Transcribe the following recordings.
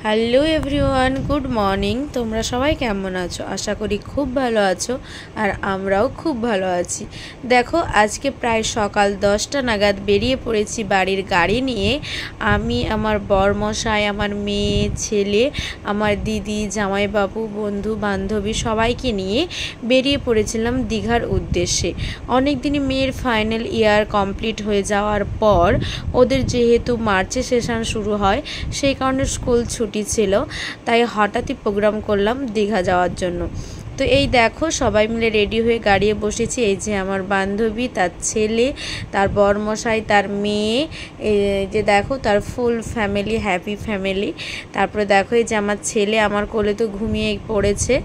Hello everyone, good morning. তোমরা সবাই কেমন আছো? আশা করি খুব ভালো আছো, আর আমরাও খুব ভালো আছি। দেখো, আজকে প্রায় সকাল 10টা নাগাদ বেরিয়ে পড়েছি বাড়ির গাড়ি নিয়ে। আমি, আমার বরমশাই, আমার মেয়ে, ছেলে, আমার দিদি, জামাইবাবু, বন্ধু বান্ধবী সবাইকে নিয়ে বেরিয়ে পড়েছিলাম দীঘার উদ্দেশ্যে। অনেক দিনই মেয়ের ফাইনাল ইয়ার কমপ্লিট হয়ে যাওয়ার পর ওদের যেহেতু মার্চে সেশন শুরু হয়, সেই কারণে স্কুল ছুটি ছিল, তাই হঠাৎই প্রোগ্রাম করলাম দীঘা যাওয়ার জন্য। তো এই দেখো, সবাই মিলে রেডি হয়ে গাড়িয়ে বসেছি। এই যে আমার বান্ধবী, তার ছেলে, তার বরমশাই, তার মেয়ে, এই যে দেখো তার ফুল ফ্যামিলি, হ্যাপি ফ্যামিলি। তারপরে দেখো এই যে আমার ছেলে আমার কোলে তো ঘুমিয়ে পড়েছে,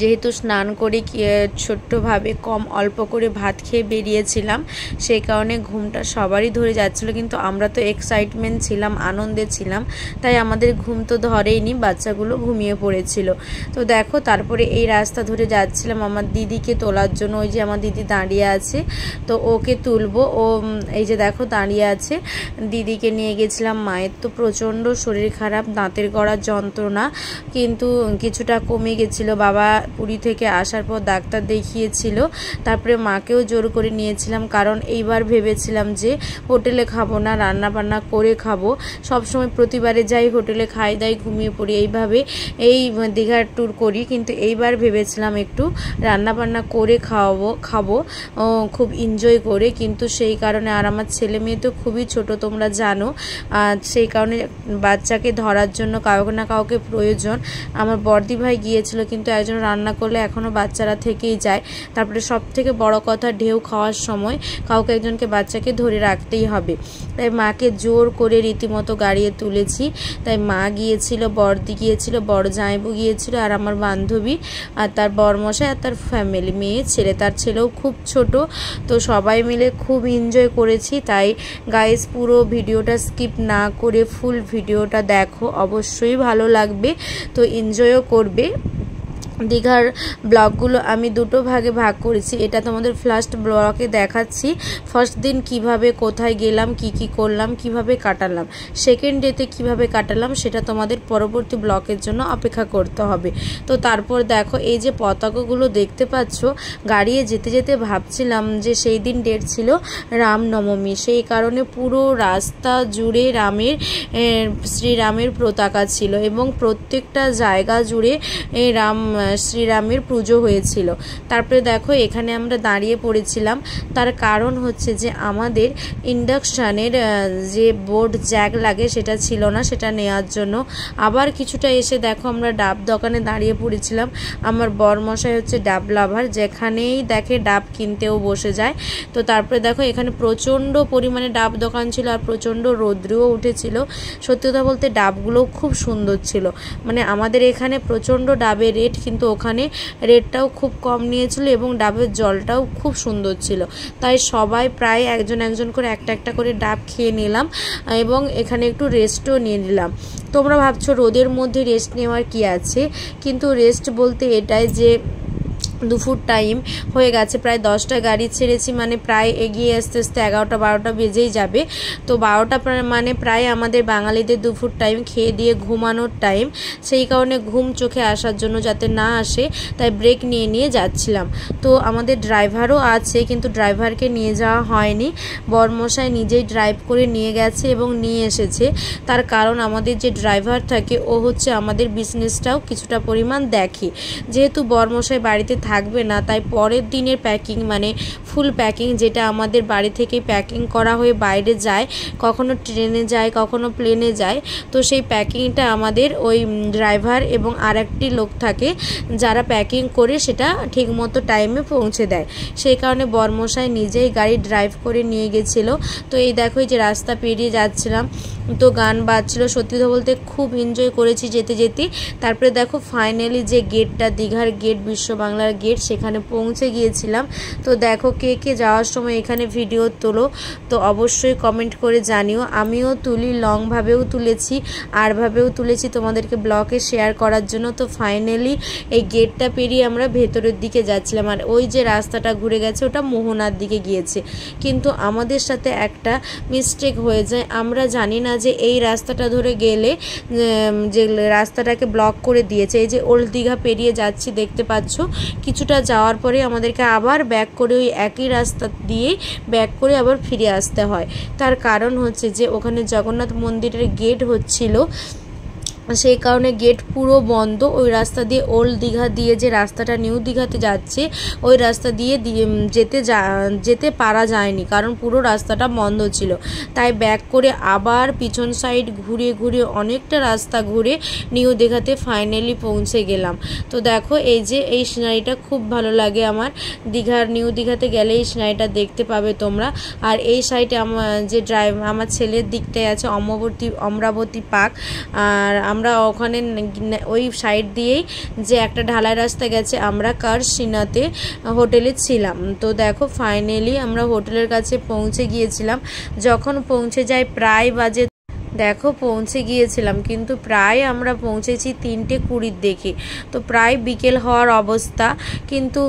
যেহেতু স্নান করে ছোট্টভাবে অল্প করে ভাত খেয়ে বেরিয়েছিলাম, সেই কারণে ঘুমটা সবারই ধরে যাচ্ছিলো, কিন্তু আমরা তো এক্সাইটমেন্ট ছিলাম, আনন্দে ছিলাম, তাই আমাদের ঘুম তো ধরেইনি, বাচ্চাগুলো ঘুমিয়ে পড়েছিল। তো দেখো, তারপরে এই রাস্তা ধরে যাচ্ছিলাম আমার দিদিকে তোলার জন্য। ওই যে আমার দিদি দাঁড়িয়ে আছে, তো ওকে তুলবো। ও এই যে দেখো দাঁড়িয়ে আছে। দিদিকে নিয়ে গেছিলাম। মায়ের তো প্রচণ্ড শরীর খারাপ, দাঁতের গড়ার যন্ত্রণা, কিন্তু কিছুটা কমে গেছিলো। বাবা পুরী থেকে আসার পর ডাক্তার দেখিয়েছিল, তারপরে মাকেও জোর করে নিয়েছিলাম, কারণ এইবার ভেবেছিলাম যে হোটেলে খাবো না, রান্না বান্না করে খাবো। সবসময় প্রতিবারে যাই হোটেলে, খাই দাই, ঘুমিয়ে পড়ি, এইভাবে এই দীঘার ট্যুর করি, কিন্তু এইবার ভেবেছিলাম একটু রান্না বান্না করে খাবো খুব এনজয় করে। কিন্তু সেই কারণে, আর আমার ছেলে মেয়ে তো খুবই ছোট তোমরা জানো, সেই কারণে বাচ্চাকে ধরার জন্য কাউকে না কাউকে প্রয়োজন। আমার বর্দি ভাই গিয়েছিল, কিন্তু একজন রান্না করলে এখনও বাচ্চারা থেকেই যায়। তারপরে সব থেকে বড় কথা, ঢেউ খাওয়ার সময় কাউকে একজনকে বাচ্চাকে ধরে রাখতেই হবে। তাই মাকে জোর করে রীতিমতো গাড়িয়ে তুলেছি। তাই মা গিয়েছিল, বর্দি গিয়েছিল, বড় জামাইবু গিয়েছিল, আর আমার বান্ধবী, আর তার বরমশাই, আর তার ফ্যামিলি, মেয়ে, ছেলে। তার ছেলেও খুব ছোট। তো সবাই মিলে খুব এনজয় করেছি। তাই গাইস, পুরো ভিডিওটা স্কিপ না করে ফুল ভিডিওটা দেখো, অবশ্যই ভালো লাগবে, তো এনজয়ও করবে। দীঘার ব্লগগুলো আমি দুটো ভাগে ভাগ করেছি। এটা তোমাদের ফার্স্ট ব্লগে দেখাচ্ছি, ফার্স্ট দিন কিভাবে কোথায় গেলাম, কি করলাম, কিভাবে কাটালাম। সেকেন্ড ডেতে কিভাবে কাটালাম সেটা তোমাদের পরবর্তী ব্লগের জন্য অপেক্ষা করতে হবে। তো তারপর দেখো, এই যে পতাকাগুলো দেখতে পাচ্ছ, গাড়িয়ে যেতে যেতে ভাবছিলাম যে সেই দিন ডেট ছিল রামনবমী, সেই কারণে পুরো রাস্তা জুড়ে শ্রীরামের পতাকা ছিল, এবং প্রত্যেকটা জায়গা জুড়ে শ্রীরামের পুজো হয়েছিল। তারপরে দেখো, এখানে আমরা দাঁড়িয়ে পড়েছিলাম। তার কারণ হচ্ছে যে আমাদের ইন্ডাকশানের যে বোর্ড জ্যাক লাগে সেটা ছিল না, সেটা নেওয়ার জন্য। আবার কিছুটা এসে দেখো আমরা ডাব দোকানে দাঁড়িয়ে পড়েছিলাম। আমার বরমশাই হচ্ছে ডাব লাভার, যেখানেই দেখে ডাব কিনতেও বসে যায়। তো তারপরে দেখো, এখানে প্রচণ্ড পরিমাণে ডাব দোকান ছিল, আর প্রচণ্ড রৌদ্রও উঠেছিল। সত্যি কথা বলতে ডাবগুলোও খুব সুন্দর ছিল। মানে আমাদের এখানে প্রচণ্ড ডাবের রেট, কিন্তু ওখানে রেটটাও খুব কম নিয়েছিল, এবং ডাবের জলটাও খুব সুন্দর ছিল। তাই সবাই প্রায় একজন করে একটা করে ডাব খেয়ে নিলাম, এবং এখানে একটু রেস্টও নিয়ে নিলাম। তোমরা ভাবছো রোদের মধ্যে রেস্ট নেওয়ার কি আছে, কিন্তু রেস্ট বলতে এটাই যে দুপুর টাইম হয়ে গেছে, প্রায় 10টা গাড়ি ছেড়েছি, মানে প্রায় এগিয়ে আস্তে আস্তে 11টা-12টা বেজেই যাবে। তো 12টা মানে প্রায় আমাদের বাঙালিদের দুপুর টাইম, খেয়ে দিয়ে ঘুমানোর টাইম। সেই কারণে ঘুম চোখে আসার জন্য যাতে না আসে, তাই ব্রেক নিয়ে যাচ্ছিলাম। তো আমাদের ড্রাইভারও আছে, কিন্তু ড্রাইভারকে নিয়ে যাওয়া হয়নি, বরমশাই নিজেই ড্রাইভ করে নিয়ে গেছে এবং নিয়ে এসেছে। তার কারণ, আমাদের যে ড্রাইভার থাকে ও হচ্ছে আমাদের বিজনেসটাও কিছুটা পরিমাণ দেখে। যেহেতু বরমশাই বাড়িতে থাকবে না, তাই পরের দিনের প্যাকিং, মানে ফুল প্যাকিং, যেটা আমাদের বাড়ি থেকে প্যাকিং করা হয়ে বাইরে যায়, কখনো ট্রেনে যায়, কখনো প্লেনে যায়। তো সেই প্যাকিংটা আমাদের ওই ড্রাইভার এবং আরেকটি লোক থাকে, যারা প্যাকিং করে সেটা ঠিকমতো টাইমে পৌঁছে দেয়। সেই কারণে বরমশাই নিজেই গাড়ি ড্রাইভ করে নিয়ে গেছিলো। তো এই দেখো, এই যে রাস্তা পেরিয়ে যাচ্ছিলাম, তো গান বাজছিল। সত্যি কথা বলতে খুব এনজয় করেছি যেতে যেতে। তারপরে দেখো, ফাইনালি যে গেটটা, দীঘার গেট, বিশ্ব বাংলার গেট, সেখানে পৌঁছে গিয়েছিলাম। তো দেখো কে কে যাওয়ার সময় এখানে ভিডিও তোলো তো অবশ্যই কমেন্ট করে জানিও। আমিও তুলি, লংভাবেও তুলেছি, আরভাবেও তুলেছি তোমাদেরকে ব্লগে শেয়ার করার জন্য। তো ফাইনালি এই গেটটা পেরিয়ে আমরা ভেতরের দিকে যাচ্ছিলাম, আর ওই যে রাস্তাটা ঘুরে গেছে ওটা মোহনার দিকে গিয়েছে। কিন্তু আমাদের সাথে একটা মিস্টেক হয়ে যায়, আমরা জানি না যে এই রাস্তাটা ধরে গেলে যে রাস্তাটাকে ব্লক করে দিয়েছে। এই যে ওল্ড দীঘা পেরিয়ে যাচ্ছি দেখতে পাচ্ছ, কিছুটা যাওয়ার পরে আমাদেরকে আবার ব্যাক করে ওই একই রাস্তা দিয়েই ব্যাক করে আবার ফিরে আসতে হয়। তার কারণ হচ্ছে যে ওখানে জগন্নাথ মন্দিরের গেট হচ্ছিল, সেই কারণে গেট পুরো বন্ধ। ওই রাস্তা দিয়ে ওল্ড দীঘা দিয়ে যে রাস্তাটা নিউ দীঘাতে যাচ্ছে ওই রাস্তা দিয়ে যেতে পারা যায়নি, কারণ পুরো রাস্তাটা বন্ধ ছিল। তাই ব্যাক করে আবার পিছন সাইড ঘুরে ঘুরে অনেকটা রাস্তা ঘুরে নিউ দীঘাতে ফাইনালি পৌঁছে গেলাম। তো দেখো এই যে এই সিনারিটা খুব ভালো লাগে আমার, নিউ দীঘাতে গেলে এই সিনারিটা দেখতে পাবে তোমরা। আর এই সাইডে আমার ছেলের দিকটায় আছে অমরাবতী পার্ক, আর আমরা ওখানে ওই সাইড দিয়েই যে একটা ঢালাই রাস্তা গেছে, আমরা কারসিনাতে হোটেলে ছিলাম। তো দেখো ফাইনালি আমরা হোটেলের কাছে পৌঁছে গিয়েছিলাম। যখন পৌঁছে যাই প্রায় বাজে, দেখো পৌঁছে গিয়েছিলাম কিন্তু প্রায় আমরা পৌঁছেছি 3:20 দেখে, তো প্রায় বিকেল হওয়ার অবস্থা। কিন্তু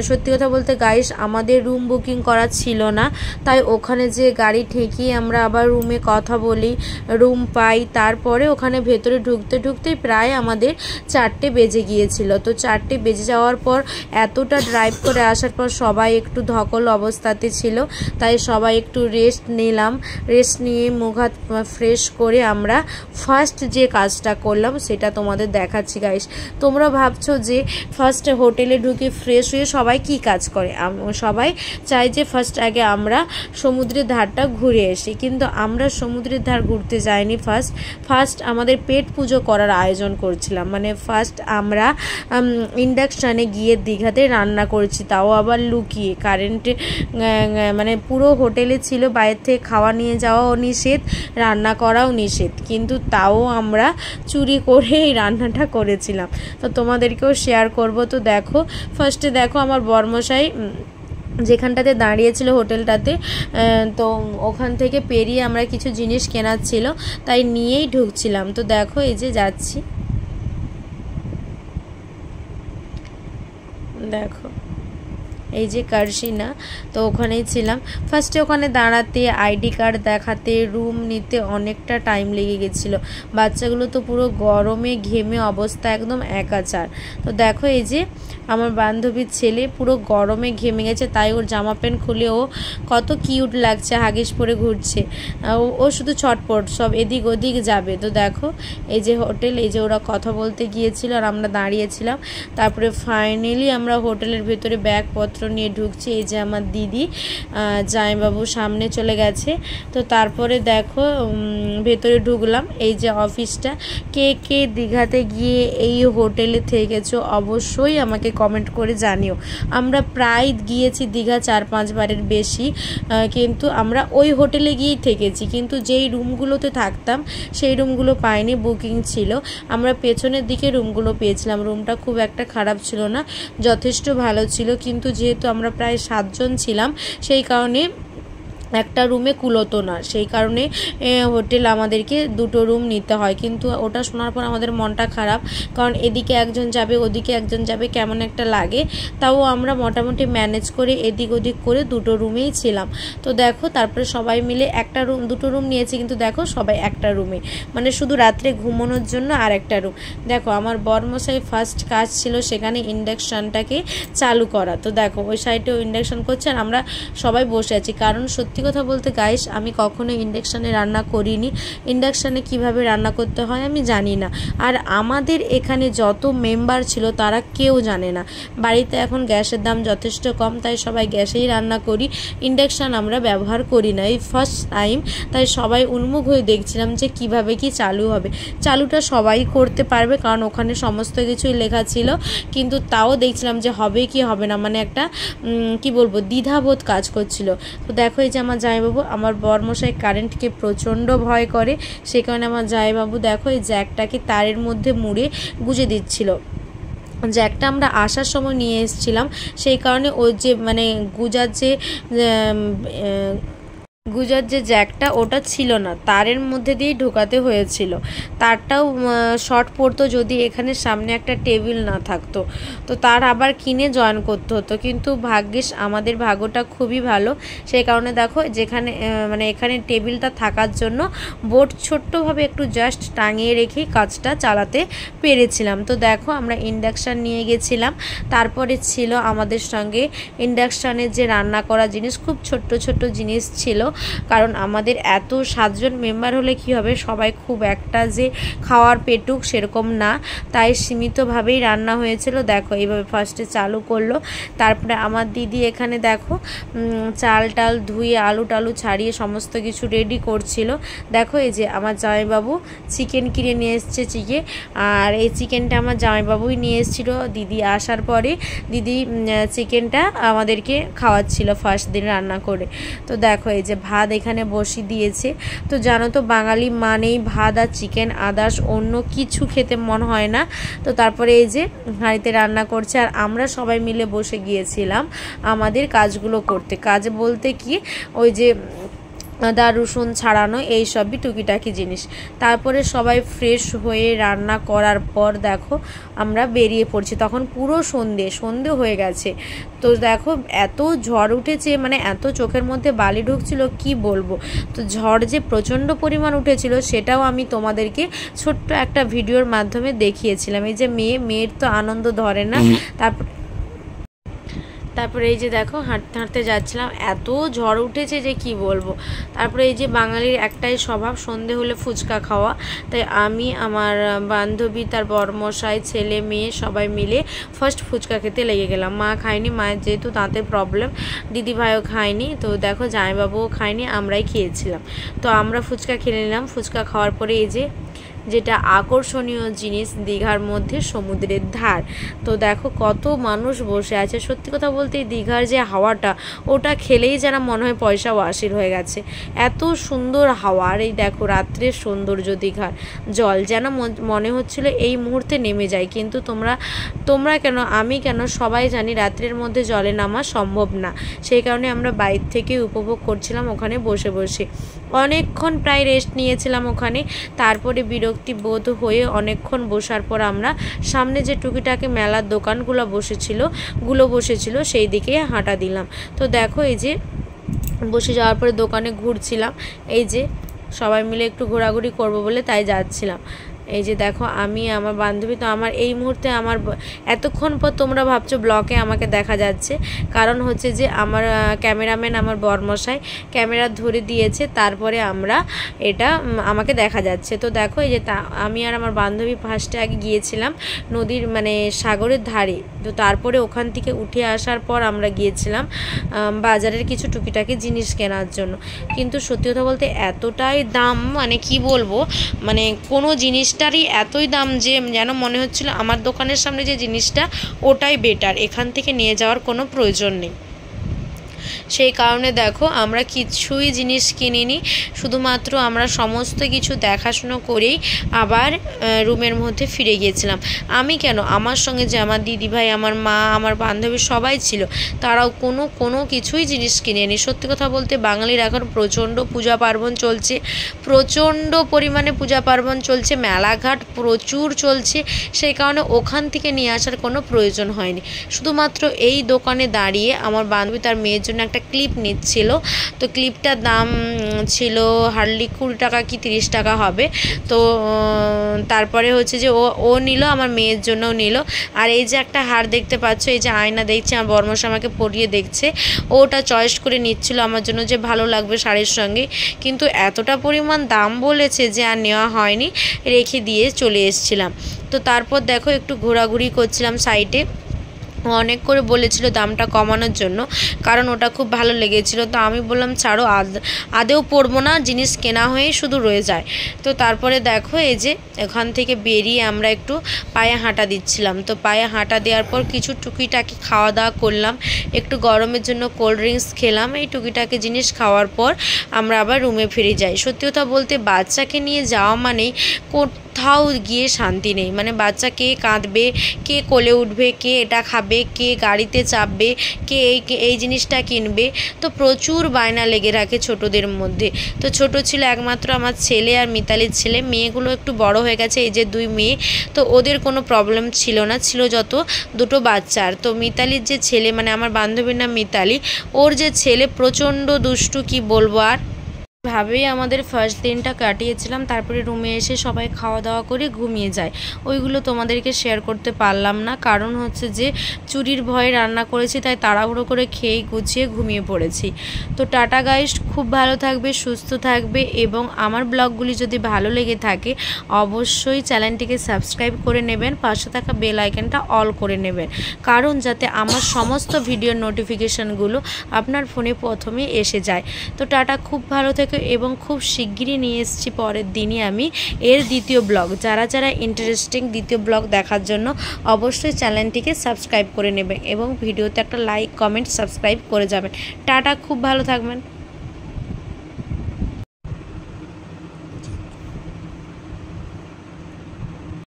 সত্যি কথা বলতে গাইস আমাদের রুম বুকিং করা ছিল না, তাই ওখানে যে গাড়ি ঠেকিয়ে আমরা আবার রুমে কথা বলি, রুম পাই। তারপরে ওখানে ভেতরে ঢুকতেই প্রায় আমাদের 4টে বেজে গিয়েছিল। তো 4টে বেজে যাওয়ার পর এতটা ড্রাইভ করে আসার পর সবাই একটু ধকল অবস্থাতে ছিল, তাই সবাই একটু রেস্ট নিলাম। রেস্ট নিয়ে মুখ হাত ফ্রেশ করে আমরা ফার্স্ট যে কাজটা করলাম সেটা তোমাদের দেখাচ্ছি গাইস। তোমরা ভাবছো যে ফার্স্ট হোটেলে ঢুকে ফ্রেশ হয়ে সবাই কি কাজ করে, সবাই চাই যে ফার্স্ট আগে আমরা সমুদ্রের ধারটা ঘুরে আসি, কিন্তু আমরা সমুদ্রের ধার ঘুরতে যাইনি। ফার্স্ট আমাদের পেট পুজো করার আয়োজন করছিলাম, মানে ফার্স্ট আমরা ইন্ডাকশানে গিয়ে দীঘাতে রান্না করেছি, তাও আবার লুকিয়ে। কারেন্টে মানে পুরো হোটেলে ছিল, বাইরে থেকে খাওয়া নিয়ে যাওয়াও নিষেধ, রান্না করাও নিষেধ, কিন্তু তাও আমরা চুরি করে এই রান্নাটা করেছিলাম। তো তোমাদেরকেও শেয়ার করব। তো দেখো ফার্স্টে দেখো আমার বরমশাই যেখানটাতে দাঁড়িয়েছিল হোটেলটাতে, তো ওখান থেকে পেরিয়ে আমরা কিছু জিনিস কেনার ছিল তাই নিয়েই ঢুকছিলাম। তো দেখো এই যে যাচ্ছি, দেখো এই যে কারসিনা, তো ওখানেই ছিলাম। ফার্স্টে ওখানে দাঁড়াতে, আইডি কার্ড দেখাতে, রুম নিতে অনেকটা টাইম লেগে গেছিলো। বাচ্চাগুলো তো পুরো গরমে ঘেমে অবস্থা একদম একাচার। তো দেখো এই যে আমার বান্ধবীর ছেলে পুরো গরমে ঘেমে গেছে, তাই ওর জামা প্যান্ট খুলে ও কত কিউট লাগছে, হাগিস পরে ঘুরছে। ও শুধু ছটপট সব এদিক ওদিক যাবে। তো দেখো এই যে হোটেল, এই যে ওরা কথা বলতে গিয়েছিল আর আমরা দাঁড়িয়েছিলাম। তারপরে ফাইনালি আমরা হোটেলের ভেতরে ব্যাগপত্র নিয়ে ঢুকছি। এই যে আমার দিদি জামাইবাবু সামনে চলে গেছে। তো তারপরে দেখো ভেতরে ঢুকলাম। এই যে অফিসটা, কে কে দীঘাতে গিয়ে এই হোটেলে থেকেছো অবশ্যই আমাকে কমেন্ট করে জানিও। আমরা প্রায় গিয়েছি দীঘা 4-5 বারের বেশি, কিন্তু আমরা ওই হোটেলে গিয়েই থেকেছি, কিন্তু যেই রুমগুলোতে থাকতাম সেই রুমগুলো পাইনি, বুকিং ছিল। আমরা পেছনের দিকে রুমগুলো পেয়েছিলাম। রুমটা খুব একটা খারাপ ছিল না, যথেষ্ট ভালো ছিল, কিন্তু যেহেতু আমরা প্রায় 7 জন ছিলাম সেই কারণে একটা রুমে কুলোতো না, সেই কারণে হোটেল আমাদেরকে 2টো রুম নিতে হয়। কিন্তু ওটা শোনার পর আমাদের মনটা খারাপ, কারণ এদিকে একজন যাবে ওদিকে একজন যাবে, কেমন একটা লাগে। তাও আমরা মোটামুটি ম্যানেজ করে এদিক ওদিক করে 2টো রুমেই ছিলাম। তো দেখো তারপরে সবাই মিলে 2টো রুম নিয়েছি, কিন্তু দেখো সবাই একটা রুমে, মানে শুধু রাত্রে ঘুমানোর জন্য আর একটা রুম। দেখো আমার বরমশাই ফার্স্ট কাজ ছিল সেখানে ইন্ডাকশানটাকে চালু করা। তো দেখো ওই সাইডেও ইন্ডাকশান করছে আর আমরা সবাই বসে আছি, কারণ সত্যি কথা বলতে গাইস আমি কখনো ইন্ডাকশানে রান্না করিনি, ইন্ডাকশানে কিভাবে রান্না করতে হয় আমি জানি না। আর আমাদের এখানে যত মেম্বার ছিল তারা কেউ জানে না। বাড়িতে এখন গ্যাসের দাম যথেষ্ট কম, তাই সবাই গ্যাসেই রান্না করি, ইন্ডাকশান আমরা ব্যবহার করি না, এই ফার্স্ট টাইম। তাই সবাই উন্মুখ হয়ে দেখছিলাম যে কিভাবে কি চালু হবে। চালুটা সবাই করতে পারবে কারণ ওখানে সমস্ত কিছুই লেখা ছিল, কিন্তু তাও দেখছিলাম যে হবে কি হবে না, মানে একটা কি বলবো দ্বিধাবোধ কাজ করছিল। তো দেখো এই যে আমার জামাইবাবু, আমার বরমশাই কারেন্টকে প্রচণ্ড ভয় করে, সে কারণে আমার জামাইবাবু দেখো এই জ্যাকটাকে তারের মধ্যে মুড়ে গুঁজে দিচ্ছিল। জ্যাকটা আমরা আসার সময় নিয়ে এসেছিলাম, সেই কারণে ওই যে মানে গুজার যে জ্যাকটা ওটা ছিল না, তারের মধ্যে দিয়েই ঢোকাতে হয়েছিল। তারটাও শর্ট পড়তো যদি এখানে সামনে একটা টেবিল না থাকতো, তো তার আবার কিনে জয়েন করতে হতো। কিন্তু ভাগ্যিস আমাদের ভাগ্যটা খুবই ভালো, সেই কারণে দেখো যেখানে মানে এখানে টেবিলটা থাকার জন্য বোর্ড ছোট্টভাবে একটু জাস্ট টাঙিয়ে রেখেই কাজটা চালাতে পেরেছিলাম। তো দেখো আমরা ইন্ডাকশান নিয়ে গেছিলাম, তারপরে ছিল আমাদের সঙ্গে ইন্ডাকশানের যে রান্না করা জিনিস, খুব ছোট্ট ছোট্ট জিনিস ছিল, কারণ আমাদের এত 7 জন মেম্বার হলে কি হবে, সবাই খুব একটা যে খাওয়ার পেটুক সেরকম না, তাই সীমিতভাবেই রান্না হয়েছিল। দেখো এইভাবে ফার্স্টে চালু করলো, তারপরে আমার দিদি এখানে দেখো চাল টাল ধুয়ে আলু টালু ছাড়িয়ে সমস্ত কিছু রেডি করছিল। দেখো এই যে আমার জামাইবাবু চিকেন কিনে নিয়ে এসছে আর এই চিকেনটা আমার জামাইবাবুই নিয়ে এসেছিল দিদি আসার পরে। দিদি চিকেনটা আমাদেরকে খাওয়াচ্ছিল ফার্স্ট দিন রান্না করে। তো দেখো এই যে ভাত এখানে বসিয়ে দিয়েছে। তো জানো তো বাঙালি মানেই ভাত আর চিকেন, আদার্স অন্য কিছু খেতে মন হয় না। তো তারপরে এই যে হাঁড়িতে রান্না করছে, আর আমরা সবাই মিলে বসে গিয়েছিলাম আমাদের কাজগুলো করতে। কাজ বলতে কি, ওই যে আদা রসুন ছাড়ানো এই সবই টুকিটাকি জিনিস। তারপরে সবাই ফ্রেশ হয়ে রান্না করার পর দেখো আমরা বেরিয়ে পড়ছি। তখন পুরো সন্ধে হয়ে গেছে। তো দেখো এত ঝড় উঠেছে, মানে এত চোখের মধ্যে বালি ঢুকছিল কি বলবো। তো ঝড় যে প্রচণ্ড পরিমাণ উঠেছিল সেটাও আমি তোমাদেরকে ছোট্ট একটা ভিডিওর মাধ্যমে দেখিয়েছিলাম। এই যে মেয়ের তো আনন্দ ধরে না। তারপরে এই যে দেখো হাঁটতে হাঁটতে যাচ্ছিলাম, এত ঝড় উঠেছে যে কি বলবো। তারপরে এই যে বাঙালির একটাই স্বভাব সন্ধে হলে ফুচকা খাওয়া, তাই আমি আমার বান্ধবী তার বরমশাই ছেলে মেয়ে সবাই মিলে ফার্স্ট ফুচকা খেতে লেগে গেলাম। মা খায়নি, মায়ের যেহেতু দাঁতের প্রবলেম, দিদিভাইও খায়নি, তো দেখো জামাইবাবুও খায়নি, আমরাই খেয়েছিলাম। তো আমরা ফুচকা খেয়ে নিলাম। ফুচকা খাওয়ার পরে এই যে যেটা আকর্ষণীয় জিনিস দীঘার মধ্যে সমুদ্রের ধার। তো দেখো কত মানুষ বসে আছে। সত্যি কথা বলতে দীঘার যে হাওয়াটা, ওটা খেলেই যেন মনে হয় পয়সা ওয়াসির হয়ে গেছে, এত সুন্দর হাওয়া। আর এই দেখো রাত্রের সৌন্দর্য, দীঘার জল যেন মনে হচ্ছিল এই মুহূর্তে নেমে যায়। কিন্তু তোমরা কেন আমি কেন সবাই জানি রাত্রের মধ্যে জলে নামা সম্ভব না, সেই কারণে আমরা বাইরে থেকে উপভোগ করছিলাম ওখানে বসে বসে। অনেকক্ষণ প্রায় রেস্ট নিয়েছিলাম ওখানে। তারপরে বিরক্তি বোধ হয়ে অনেকক্ষণ বসার পর আমরা সামনে যে টুকিটাকি মেলার দোকানগুলো বসেছিল সেই দিকে হাঁটা দিলাম। তো দেখো এই যে বসে যাওয়ার পরে দোকানে ঘুরছিলাম, এই যে সবাই মিলে একটু ঘোরাঘুরি করব বলে তাই যাচ্ছিলাম। এই যে দেখো আমি আমার বান্ধবী, তো আমার এই মুহূর্তে আমার এতক্ষণ পর তোমরা ভাবছো ব্লকে আমাকে দেখা যাচ্ছে, কারণ হচ্ছে যে আমার ক্যামেরাম্যান আমার বরমশাই ক্যামেরা ধরে দিয়েছে, তারপরে এটা আমাকে দেখা যাচ্ছে। তো দেখো এই যে আমি আর আমার বান্ধবী ফার্স্টে আগে গিয়েছিলাম নদীর মানে সাগরের ধারে। তো তারপরে ওখান থেকে উঠে আসার পর আমরা গিয়েছিলাম বাজারের কিছু টুকিটাকি জিনিস কেনার জন্য। কিন্তু সত্যি কথা বলতে এতটাই দাম, মানে কি বলবো, মানে কোনো জিনিসটারই এতই দাম যে যেন মনে হচ্ছিল আমার দোকানের সামনে যে জিনিসটা ওটাই বেটার, এখান থেকে নিয়ে যাওয়ার কোনো প্রয়োজন নেই। সেই কারণে দেখো আমরা কিছুই জিনিস কিনিনি, শুধুমাত্র আমরা সমস্ত কিছু দেখাশুনো করেই আবার রুমের মধ্যে ফিরে গিয়েছিলাম। আমি কেন, আমার সঙ্গে যে আমার দিদিভাই, আমার মা, আমার বান্ধবী সবাই ছিল, তারাও কোনো কিছুই জিনিস কিনেনি। সত্যি কথা বলতে বাঙালির এখন প্রচণ্ড পূজা পার্বণ চলছে, প্রচণ্ড পরিমাণে পূজা পার্বণ চলছে, মেলাঘাট প্রচুর চলছে, সেই কারণে ওখান থেকে নিয়ে আসার কোনো প্রয়োজন হয়নি। শুধুমাত্র এই দোকানে দাঁড়িয়ে আমার বান্ধবী তার মেয়ের জন্য একটা ক্লিপ নিচ্ছিল। তো ক্লিপটার দাম ছিল হার্ডলি 20 টাকা কি 30 টাকা হবে। তো তারপরে হচ্ছে যে ও নিল, আমার মেয়ের জন্যও নিল। আর এই যে একটা হার দেখতে পাচ্ছ, এই যে আয়না দেখছে, আমার বরমশাই আমাকে পরিয়ে দেখছে, ওটা চয়েস করে নিচ্ছিল আমার জন্য যে ভালো লাগবে শাড়ির সঙ্গে। কিন্তু এতটা পরিমাণ দাম বলেছে যে আর নেওয়া হয়নি, রেখে দিয়ে চলে এসেছিলাম। তো তারপর দেখো একটু ঘোরাঘুরি করছিলাম সাইডে, অনেক করে বলেছিল দামটা কমানোর জন্য, কারণ ওটা খুব ভালো লেগেছিল। তো আমি বললাম ছাড়ো, আদেও পরবো না, জিনিস কেনা হয়েই শুধু রয়ে যায়। তো তারপরে দেখো এই যে এখান থেকে বেরিয়ে আমরা একটু পায়ে হাঁটা দিচ্ছিলাম। তো পায়ে হাঁটা দেওয়ার পর কিছু টুকিটাকি খাওয়া দাওয়া করলাম, একটু গরমের জন্য কোল্ড ড্রিঙ্কস খেলাম। এই টুকিটাকি জিনিস খাওয়ার পর আমরা আবার রুমে ফিরে যাই। সত্যি কথা বলতে বাচ্চাকে নিয়ে যাওয়া মানেই কোথাও গিয়ে শান্তি নেই। মানে বাচ্চা কে কাঁদবে, কে কোলে উঠবে, কে এটা খাবে, কে গাড়িতে চাপবে, কে এই জিনিসটা কিনবে। তো প্রচুর বায়না লেগে রাখে ছোটদের মধ্যে। তো ছোট ছিল একমাত্র আমার ছেলে আর মিতালির ছেলে। মেয়েগুলো একটু বড় হয়ে গেছে, এই যে 2 মেয়ে। তো ওদের কোনো প্রবলেম ছিল না, ছিল যত দুটো বাচ্চার। তো মিতালির যে ছেলে, মানে আমার বান্ধবীর নাম মিতালি, ওর যে ছেলে প্রচণ্ড দুষ্টু, কি বলবো আর। ভাবেই আমাদের ফার্স্ট দিনটা কাটিয়েছিলাম। তারপরে রুমে এসে সবাই খাওয়া দাওয়া করে ঘুমিয়ে যায়। ওইগুলো তোমাদেরকে শেয়ার করতে পারলাম না, কারণ হচ্ছে যে চুরির ভয়ে রান্না করেছি, তাই তাড়াহুড়ো করে খেয়ে গুছিয়ে ঘুমিয়ে পড়েছি। তো টাটা গাইস, খুব ভালো থাকবে, সুস্থ থাকবে, এবং আমার ব্লগগুলি যদি ভালো লেগে থাকে অবশ্যই চ্যানেলটিকে সাবস্ক্রাইব করে নেবেন, পাশে থাকা বেল আইকনটা অল করে নেবেন, কারণ যাতে আমার সমস্ত ভিডিওর নোটিফিকেশানগুলো আপনার ফোনে প্রথমে এসে যায়। তো টাটা, খুব ভালো থেকে, এবং খুব শিগগিরই নিয়ে এসেছি পরের দিনই আমি এর দ্বিতীয় ব্লগ। যারা যারা ইন্টারেস্টিং দ্বিতীয় ব্লগ দেখার জন্য অবশ্যই চ্যানেলটিকে সাবস্ক্রাইব করে নেবেন, এবং ভিডিওতে একটা লাইক, কমেন্ট, সাবস্ক্রাইব করে যাবেন। টাটা, খুব ভালো থাকবেন।